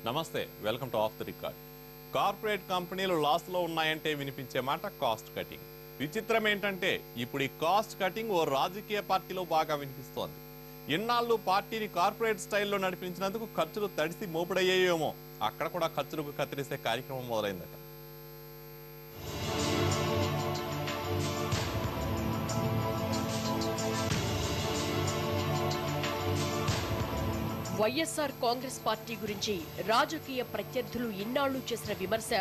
నమస్తే, welcome to of the record. Corporate కంపెనీలు loss లో ఉన్నాయంటే వినిపించే మాట కాస్ట్ కటింగ్. విచిత్రం ఏంటంటే ఇప్పుడు ఈ కాస్ట్ కటింగ్ ఓ రాజకీయ పార్టీలో బాగా వినిపిస్తోంది. ఇన్నాళ్ళు పార్టీని కార్పొరేట్ స్టైల్లో నడిపించినందుకు ఖర్చులు తడిసి మోపుడయ్యేయేమో, అక్కడ కూడా ఖర్చులకు కత్తిరిసే కార్యక్రమం మొదలైందట. వైఎస్ఆర్ కాంగ్రెస్ పార్టీ గురించి రాజకీయ ప్రత్యర్థులు ఇన్నాళ్లు చేసిన విమర్శ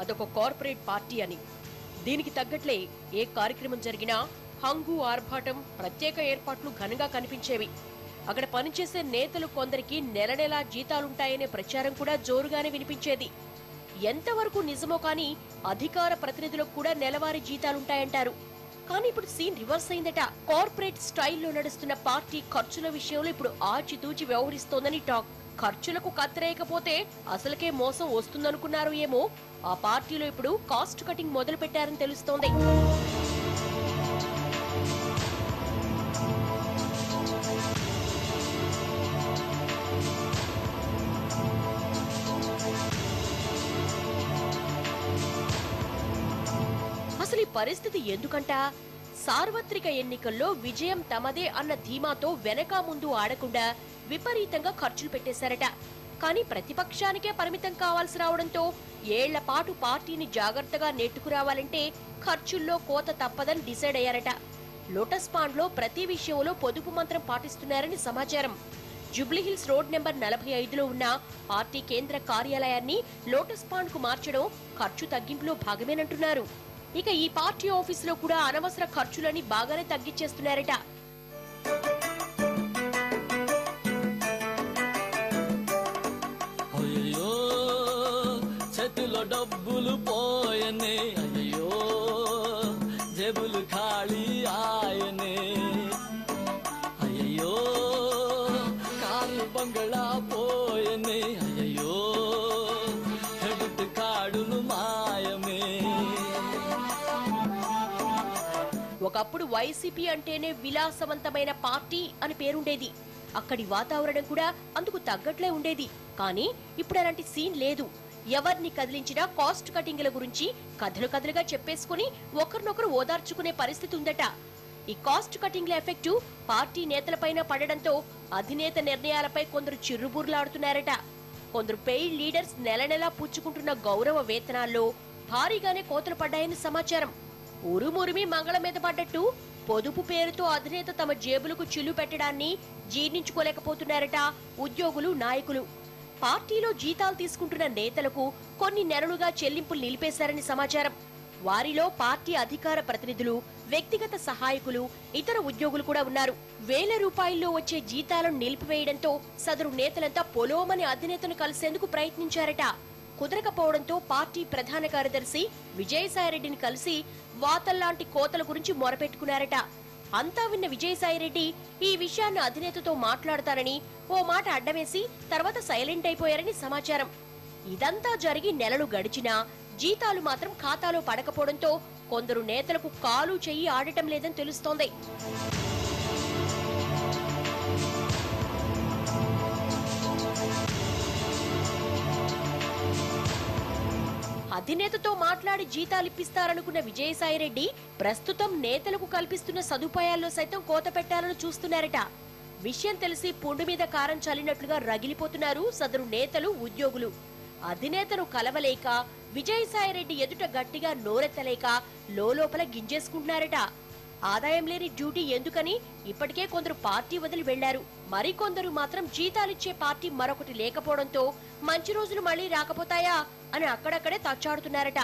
అదొక కార్పొరేట్ పార్టీ అని. దీనికి తగ్గట్లే ఏ కార్యక్రమం జరిగినా హంగు ఆర్భాటం, ప్రత్యేక ఏర్పాట్లు ఘనంగా కనిపించేవి. అక్కడ పనిచేసే నేతలు కొందరికి నెల నెలా జీతాలుంటాయనే ప్రచారం కూడా జోరుగానే వినిపించేది. ఎంతవరకు నిజమో కానీ అధికార ప్రతినిధులకు కూడా నెలవారీ జీతాలుంటాయంటారు. కానీ ఇప్పుడు సీన్ రివర్స్ అయిందట. కార్పొరేట్ స్టైల్లో నడుస్తున్న పార్టీ ఖర్చుల విషయంలో ఇప్పుడు ఆచితూచి వ్యవహరిస్తోందని టాక్. ఖర్చులకు కత్తరేయకపోతే అసలుకే మోసం వస్తుందనుకున్నారు ఏమో, ఆ పార్టీలో ఇప్పుడు కాస్ట్ కటింగ్ మొదలు పెట్టారని తెలుస్తోంది. అసలు ఈ పరిస్థితి ఎందుకంట? సార్వత్రిక ఎన్నికల్లో విజయం తమదే అన్న ధీమాతో వెనక ముందు ఆడకుండా విపరీతంగా ఖర్చులు పెట్టేశారట. కానీ ప్రతిపక్షానికే పరిమితం కావాల్సి రావడంతో ఏళ్ల పాటు పార్టీని జాగ్రత్తగా నెట్టుకురావాలంటే ఖర్చుల్లో కోత తప్పదని డిసైడ్ అయ్యారట. లోటస్ పాండ్ లో ప్రతి విషయంలో పొదుపు మంత్రం పాటిస్తున్నారని సమాచారం. జూబ్లీహిల్స్ రోడ్ నెంబర్ 45లో ఉన్న పార్టీ కేంద్ర కార్యాలయాన్ని లోటస్ పాండ్ కు మార్చడం ఖర్చు తగ్గింపులో భాగమేనంటున్నారు. ఇక ఈ పార్టీ ఆఫీసులో కూడా అనవసర ఖర్చులని బాగానే తగ్గించేస్తున్నారట. అయ్యో చేతిలో డబ్బులు పోయనే, అయ్యో జేబులు ఖాళీ ఆయనే, అయ్యో కారు బంగళా పోయనే, అయ్యో క్రెడిట్ కార్డులు మాయమే. ఒకప్పుడు వైసీపీ అంటేనే విలాసవంతమైన పార్టీ అని పేరుండేది. అక్కడి వాతావరణం కూడా అందుకు తగ్గట్లే ఉండేది. కానీ ఇప్పుడు అలాంటి సీన్ లేదు. ఎవరిని కదిలించినా కాస్ట్ కటింగ్ల గురించి కథలు కథలుగా చెప్పేసుకుని ఒకరినొకరు ఓదార్చుకునే పరిస్థితి ఉందట. ఈ కాస్ట్ కటింగ్ల ఎఫెక్టు పార్టీ నేతలపైన పడడంతో అధినేత నిర్ణయాలపై కొందరు చిర్రుబుర్లాడుతున్నారట. కొందరు పెయిడ్ లీడర్స్ నెల నెలా పుచ్చుకుంటున్న గౌరవ వేతనాల్లో భారీగానే కోతలు పడ్డాయని సమాచారం. ఉరుమురిమి మంగళం మీద పడ్డట్టు పొదుపు పేరుతో అధినేత తమ జేబులకు చిల్లు పెట్టడాన్ని జీర్ణించుకోలేకపోతున్నారట ఉద్యోగులు, నాయకులు. పార్టీలో జీతాలు తీసుకుంటున్న నేతలకు కొన్ని నెలలుగా చెల్లింపులు నిలిపేశారని సమాచారం. వారిలో పార్టీ అధికార ప్రతినిధులు, వ్యక్తిగత సహాయకులు, ఇతర ఉద్యోగులు కూడా ఉన్నారు. వేల రూపాయల్లో వచ్చే జీతాలను నిలిపివేయడంతో సదరు నేతలంతా పొలోమని అధినేతను కలిసేందుకు ప్రయత్నించారట. కుదరకపోవడంతో పార్టీ ప్రధాన కార్యదర్శి విజయసాయిరెడ్డిని కలిసి వాతల్లాంటి కోతల గురించి మొరపెట్టుకున్నారట. అంతా విన్న విజయసాయిరెడ్డి ఈ విషయాన్ని అధినేతతో మాట్లాడతారని ఓ మాట అడ్డవేసి తర్వాత సైలెంట్ అయిపోయారని సమాచారం. ఇదంతా జరిగి నెలలు గడిచినా జీతాలు మాత్రం ఖాతాలో పడకపోవడంతో కొందరు నేతలకు కాలు చెయ్యి ఆడటం లేదని తెలుస్తోంది. అధినేతతో మాట్లాడి జీతాలిప్పిస్తారనుకున్న విజయసాయిరెడ్డి ప్రస్తుతం నేతలకు కల్పిస్తున్న సదుపాయాల్లో సైతం కోత పెట్టాలని చూస్తున్నారట. విషయం తెలిసి పుండు మీద కారం చల్లినట్లుగా రగిలిపోతున్నారు సదరు నేతలు, ఉద్యోగులు. అధినేతను కలవలేక, విజయసాయిరెడ్డి ఎదుట గట్టిగా నోరెత్తలేక లోపల గింజేసుకుంటున్నారట. ఆదాయం లేని డ్యూటీ ఎందుకని ఇప్పటికే కొందరు పార్టీ వదిలి వెళ్లారు. మరికొందరు మాత్రం జీతాలిచ్చే పార్టీ మరొకటి లేకపోవడంతో మంచి రోజులు మళ్లీ రాకపోతాయా అని అక్కడక్కడే తచ్చాడుతున్నారట.